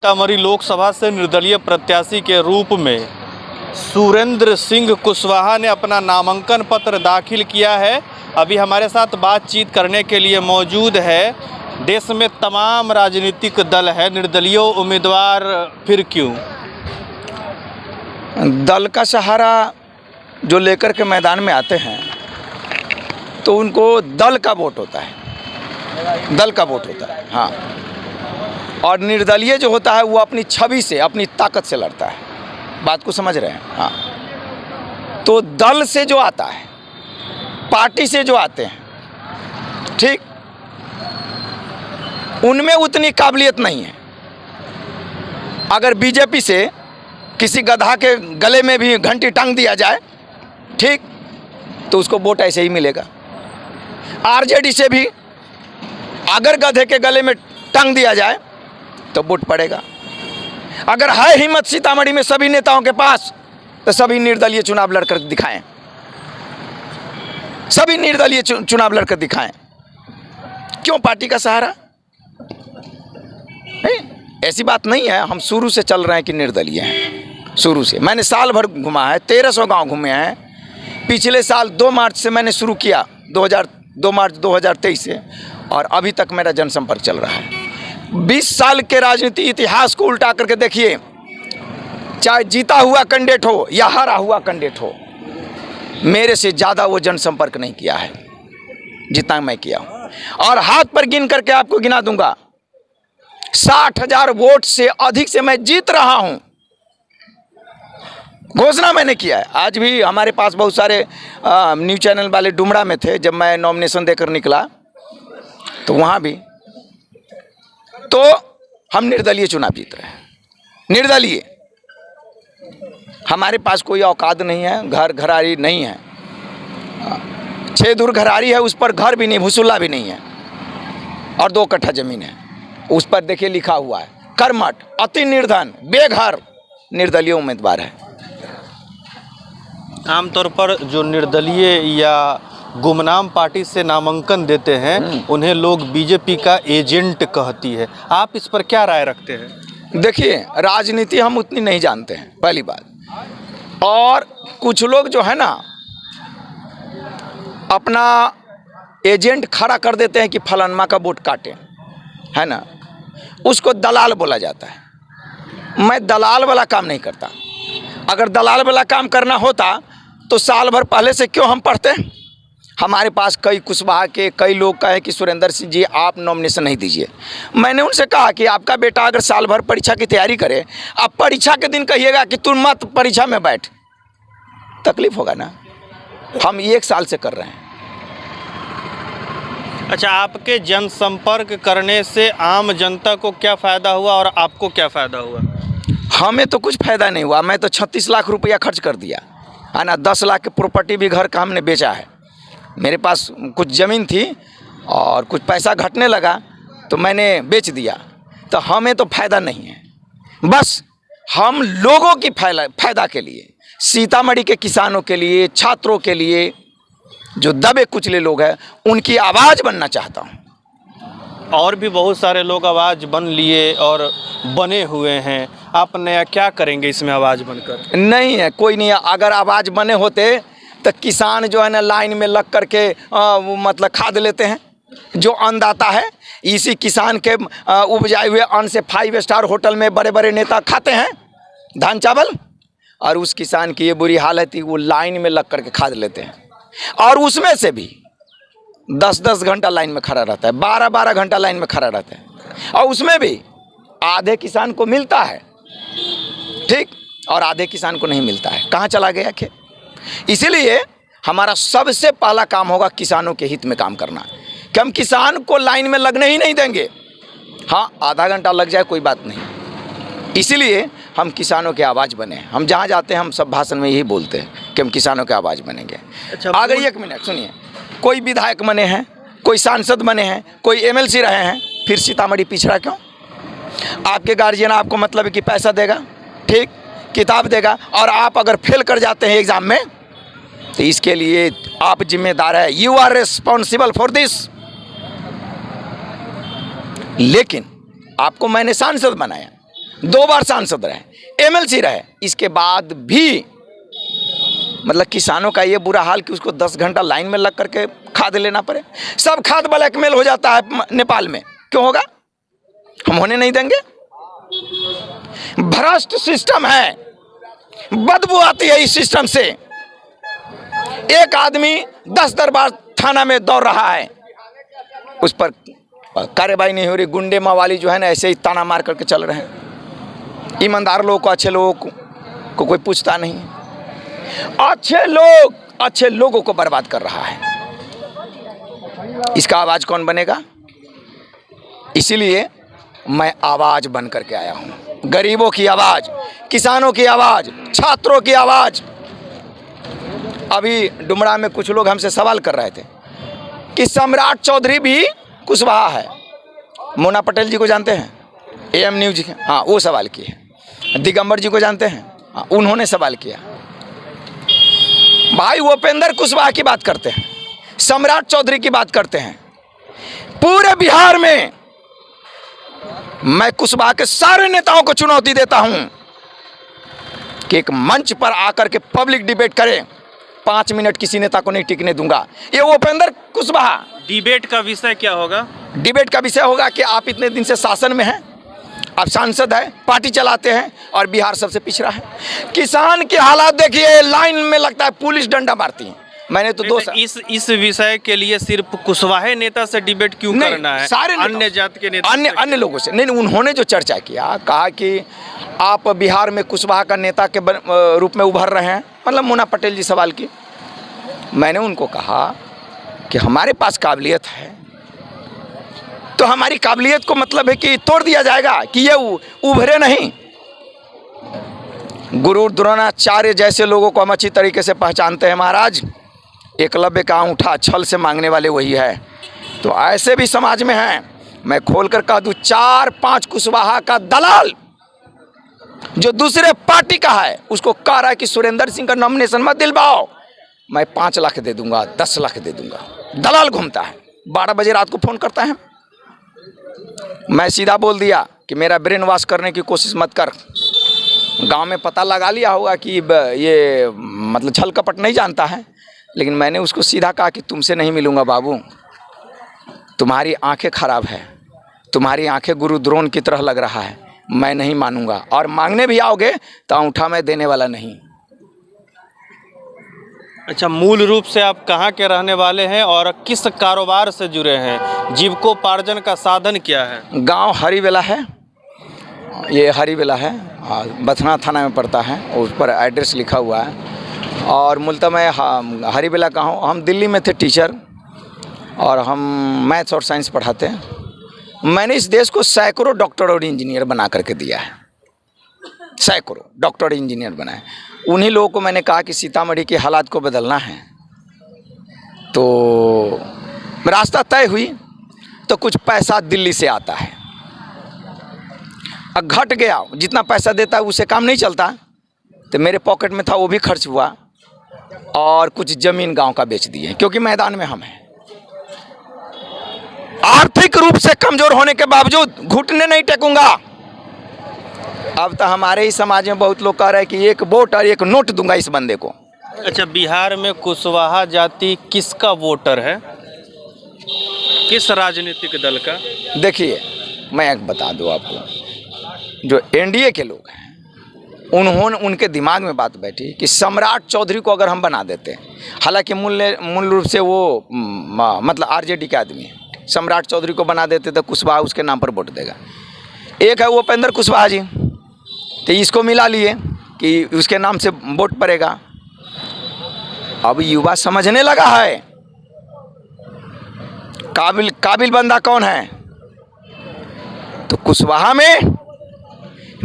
सीतामढ़ी लोकसभा से निर्दलीय प्रत्याशी के रूप में सुरेंद्र सिंह कुशवाहा ने अपना नामांकन पत्र दाखिल किया है। अभी हमारे साथ बातचीत करने के लिए मौजूद है। देश में तमाम राजनीतिक दल है, निर्दलीय उम्मीदवार फिर क्यों? दल का सहारा जो लेकर के मैदान में आते हैं तो उनको दल का वोट होता है, दल का वोट होता है। हाँ, और निर्दलीय जो होता है वो अपनी छवि से, अपनी ताकत से लड़ता है। बात को समझ रहे हैं? हाँ, तो दल से जो आता है, पार्टी से जो आते हैं, ठीक, उनमें उतनी काबिलियत नहीं है। अगर बीजेपी से किसी गधा के गले में भी घंटी टांग दिया जाए, ठीक, तो उसको वोट ऐसे ही मिलेगा। आरजेडी से भी अगर गधे के गले में टांग दिया जाए तो वोट पड़ेगा। अगर है हिम्मत सीतामढ़ी में सभी नेताओं के पास तो सभी निर्दलीय चुनाव लड़कर दिखाएं, सभी निर्दलीय चुनाव लड़कर दिखाएं। क्यों पार्टी का सहारा? ऐसी बात नहीं है। हम शुरू से चल रहे हैं कि निर्दलीय हैं। शुरू से मैंने साल भर घुमा है, 1300 गांव घूमे हैं। पिछले साल 2 मार्च से मैंने शुरू किया, 2 मार्च 2023 से, और अभी तक मेरा जनसंपर्क चल रहा है। 20 साल के राजनीति इतिहास को उल्टा करके देखिए, चाहे जीता हुआ कैंडिडेट हो या हारा हुआ कैंडिडेट हो, मेरे से ज़्यादा वो जनसंपर्क नहीं किया है जितना मैं किया हूँ। और हाथ पर गिन करके आपको गिना दूंगा, 60,000 वोट से अधिक से मैं जीत रहा हूँ। घोषणा मैंने किया है। आज भी हमारे पास बहुत सारे न्यूज़ चैनल वाले डुमरा में थे जब मैं नॉमिनेशन देकर निकला, तो वहाँ भी तो हम निर्दलीय चुनाव जीत रहे हैं। निर्दलीय, हमारे पास कोई औकात नहीं है, घर घरारी नहीं है। 6 दूर घरारी है, उस पर घर भी नहीं, भुसुल्ला भी नहीं है, और 2 कट्ठा जमीन है। उस पर देखिए लिखा हुआ है कर्मठ, अति निर्धन, बेघर निर्दलीय उम्मीदवार है। आमतौर पर जो निर्दलीय या गुमनाम पार्टी से नामांकन देते हैं उन्हें लोग बीजेपी का एजेंट कहती है। आप इस पर क्या राय रखते हैं? देखिए, राजनीति हम उतनी नहीं जानते हैं, पहली बात। और कुछ लोग जो है ना, अपना एजेंट खड़ा कर देते हैं कि फलानमा का वोट काटे, है ना, उसको दलाल बोला जाता है। मैं दलाल वाला काम नहीं करता। अगर दलाल वाला काम करना होता तो साल भर पहले से क्यों हम पढ़ते? हमारे पास कई कुशवाहा के कई लोग कहे कि सुरेंद्र सिंह जी आप नॉमिनेशन नहीं दीजिए। मैंने उनसे कहा कि आपका बेटा अगर साल भर परीक्षा की तैयारी करे, आप परीक्षा के दिन कहिएगा कि तुम मत परीक्षा में बैठ, तकलीफ होगा ना। हम 1 साल से कर रहे हैं। अच्छा, आपके जनसंपर्क करने से आम जनता को क्या फ़ायदा हुआ और आपको क्या फ़ायदा हुआ? हमें तो कुछ फ़ायदा नहीं हुआ। मैं तो 36 लाख रुपया खर्च कर दिया है ना। 10 लाख की प्रॉपर्टी भी घर का हमने बेचा है। मेरे पास कुछ ज़मीन थी और कुछ पैसा घटने लगा तो मैंने बेच दिया। तो हमें तो फ़ायदा नहीं है। बस हम लोगों की फ़ायदा के लिए, सीतामढ़ी के किसानों के लिए, छात्रों के लिए, जो दबे कुचले लोग हैं, उनकी आवाज़ बनना चाहता हूँ। और भी बहुत सारे लोग आवाज़ बन लिए और बने हुए हैं। आप नया क्या करेंगे इसमें आवाज़ बनकर? नहीं है, कोई नहीं है। अगर आवाज़ बने होते तो किसान जो है ना लाइन में लग करके मतलब खाद लेते हैं। जो अन्नदाता है, इसी किसान के उपजाए हुए अन्न से 5 स्टार होटल में बड़े बड़े नेता खाते हैं धान चावल। और उस किसान की ये बुरी हालत थी, वो लाइन में लग करके खाद लेते हैं, और उसमें से भी 10-10 घंटा लाइन में खड़ा रहता है, 12-12 घंटा लाइन में खड़ा रहता है, और उसमें भी आधे किसान को मिलता है, ठीक, और आधे किसान को नहीं मिलता है। कहाँ चला गया खेत? इसीलिए हमारा सबसे पहला काम होगा किसानों के हित में काम करना, कि हम किसान को लाइन में लगने ही नहीं देंगे। हाँ, आधा घंटा लग जाए कोई बात नहीं। इसीलिए हम किसानों की आवाज़ बने। हम जहाँ जाते हैं हम सब भाषण में यही बोलते हैं कि हम किसानों की आवाज़ बनेंगे। अच्छा, अगर 1 मिनट सुनिए, कोई विधायक बने हैं, कोई सांसद बने हैं, कोई MLC रहे हैं, फिर सीतामढ़ी पिछड़ा क्यों? आपके गार्जियन आपको मतलब कि पैसा देगा, ठीक, किताब देगा, और आप अगर फेल कर जाते हैं एग्ज़ाम में तो इसके लिए आप जिम्मेदार है। You are responsible for this. लेकिन आपको मैंने सांसद बनाया, 2 बार सांसद रहे, एमएलसी रहे, इसके बाद भी मतलब किसानों का ये बुरा हाल कि उसको 10 घंटा लाइन में लग करके खाद लेना पड़े। सब खाद ब्लैकमेल हो जाता है नेपाल में, क्यों होगा? हम होने नहीं देंगे। भ्रष्ट सिस्टम है, बदबू आती है इस सिस्टम से। एक आदमी 10 दरबार थाना में दौड़ रहा है, उस पर कार्रवाई नहीं हो रही। गुंडे मवाली जो है ना ऐसे ही ताना मार करके चल रहे हैं। ईमानदार लोगों को, अच्छे लोगों को कोई पूछता नहीं। अच्छे लोगों को बर्बाद कर रहा है। इसका आवाज कौन बनेगा? इसीलिए मैं आवाज बन करके आया हूं। गरीबों की आवाज, किसानों की आवाज, छात्रों की आवाज। अभी डुमरा में कुछ लोग हमसे सवाल कर रहे थे कि सम्राट चौधरी भी कुशवाहा है। मोना पटेल जी को जानते हैं, AM न्यूज के, हाँ वो सवाल किए। दिगंबर जी को जानते हैं, हाँ उन्होंने सवाल किया। भाई उपेंद्र कुशवाहा की बात करते हैं, सम्राट चौधरी की बात करते हैं। पूरे बिहार में मैं कुशवाहा के सारे नेताओं को चुनौती देता हूं कि एक मंच पर आकर के पब्लिक डिबेट करें। 5 मिनट किसी नेता को नहीं टिकने दूंगा। ये उपेंद्र कुशवाहा। डिबेट का विषय क्या होगा? डिबेट का विषय होगा कि आप इतने दिन से शासन में हैं, आप सांसद हैं, पार्टी चलाते हैं और बिहार सबसे पिछड़ा है। किसान के हालात देखिए, लाइन में लगता है पुलिस डंडा मारती है। मैंने तो इस विषय के लिए सिर्फ कुशवाहा नेता से डिबेट क्यों करना है? सारे अन्य जात के नेता, अन्य लोगों से नहीं। उन्होंने जो चर्चा किया, कहा कि आप बिहार में कुशवाहा का नेता के रूप में उभर रहे हैं, मतलब मोना पटेल जी सवाल की। मैंने उनको कहा कि हमारे पास काबिलियत है, तो हमारी काबिलियत को मतलब है कि तोड़ दिया जाएगा कि ये उभरे नहीं। गुरु द्रोणाचार्य जैसे लोगों को हम अच्छी तरीके से पहचानते हैं महाराज। एकलव्य का अंगूठा छल से मांगने वाले वही है। तो ऐसे भी समाज में हैं। मैं खोलकर कह दूं, 4-5 कुशवाहा का दलाल जो दूसरे पार्टी का है उसको कह रहा है कि सुरेंद्र सिंह का नॉमिनेशन मत दिलवाओ, मैं 5 लाख दे दूंगा, 10 लाख दे दूंगा। दलाल घूमता है, 12 बजे रात को फोन करता है। मैं सीधा बोल दिया कि मेरा ब्रेन वॉश करने की कोशिश मत कर। गांव में पता लगा लिया होगा कि ये मतलब छल कपट नहीं जानता है, लेकिन मैंने उसको सीधा कहा कि तुमसे नहीं मिलूंगा बाबू, तुम्हारी आंखें खराब है, तुम्हारी आंखें गुरु द्रोण की तरह लग रहा है, मैं नहीं मानूंगा। और मांगने भी आओगे तो अंगूठा मैं देने वाला नहीं। अच्छा, मूल रूप से आप कहाँ के रहने वाले हैं और किस कारोबार से जुड़े हैं? जीविकोपार्जन का साधन क्या है? गांव हरिवेला है, ये हरिवेला है, बथना थाना में पड़ता है, उस पर एड्रेस लिखा हुआ है। और मूलतः मैं हरिवेला का हूँ। हम दिल्ली में थे टीचर और हम मैथ्स और साइंस पढ़ाते हैं। मैंने इस देश को सैकड़ों डॉक्टर और इंजीनियर बना करके दिया है, सैकड़ों डॉक्टर इंजीनियर बनाए। उन्हीं लोगों को मैंने कहा कि सीतामढ़ी के हालात को बदलना है, तो रास्ता तय हुई तो कुछ पैसा दिल्ली से आता है। अब घट गया, जितना पैसा देता है उससे काम नहीं चलता, तो मेरे पॉकेट में था वो भी खर्च हुआ और कुछ ज़मीन गांव का बेच दिए, क्योंकि मैदान में हम हैं। आर्थिक रूप से कमज़ोर होने के बावजूद घुटने नहीं टेकूंगा। अब तो हमारे ही समाज में बहुत लोग कह रहे हैं कि 1 वोट और 1 नोट दूंगा इस बंदे को। अच्छा, बिहार में कुशवाहा जाति किसका वोटर है? किस राजनीतिक दल का? देखिए, मैं एक बता दूं आपको, जो NDA के लोग हैं उनके दिमाग में बात बैठी कि सम्राट चौधरी को अगर हम बना देते हैं, हालांकि मूल रूप से वो मतलब RJD के आदमी है, सम्राट चौधरी को बना देते तो कुशवाहा उसके नाम पर वोट देगा। एक है वो उपेंद्र कुशवाहा जी, तो इसको मिला लिए कि उसके नाम से वोट पड़ेगा। अब युवा समझने लगा है काबिल बंदा कौन है। तो कुशवाहा में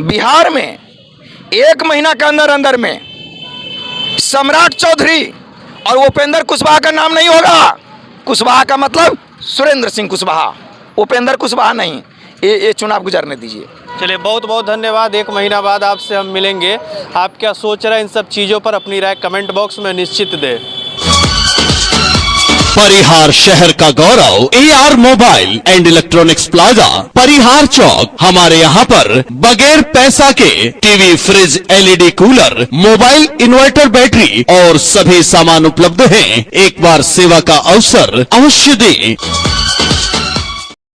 बिहार में 1 महीना के अंदर में सम्राट चौधरी और उपेंद्र कुशवाहा का नाम नहीं होगा। कुशवाहा का मतलब सुरेंद्र सिंह कुशवाहा, उपेंद्र कुशवाहा नहीं। ये चुनाव गुजरने दीजिए। चलिए, बहुत बहुत धन्यवाद। 1 महीना बाद आपसे हम मिलेंगे। आप क्या सोच रहे हैं इन सब चीज़ों पर अपनी राय कमेंट बॉक्स में निश्चित दें। परिहार शहर का गौरव AR mobile and electronics plaza Parihar चौक। हमारे यहाँ पर बगैर पैसा के TV, fridge, LED cooler, mobile, inverter, battery और सभी सामान उपलब्ध हैं। एक बार सेवा का अवसर अवश्य दें।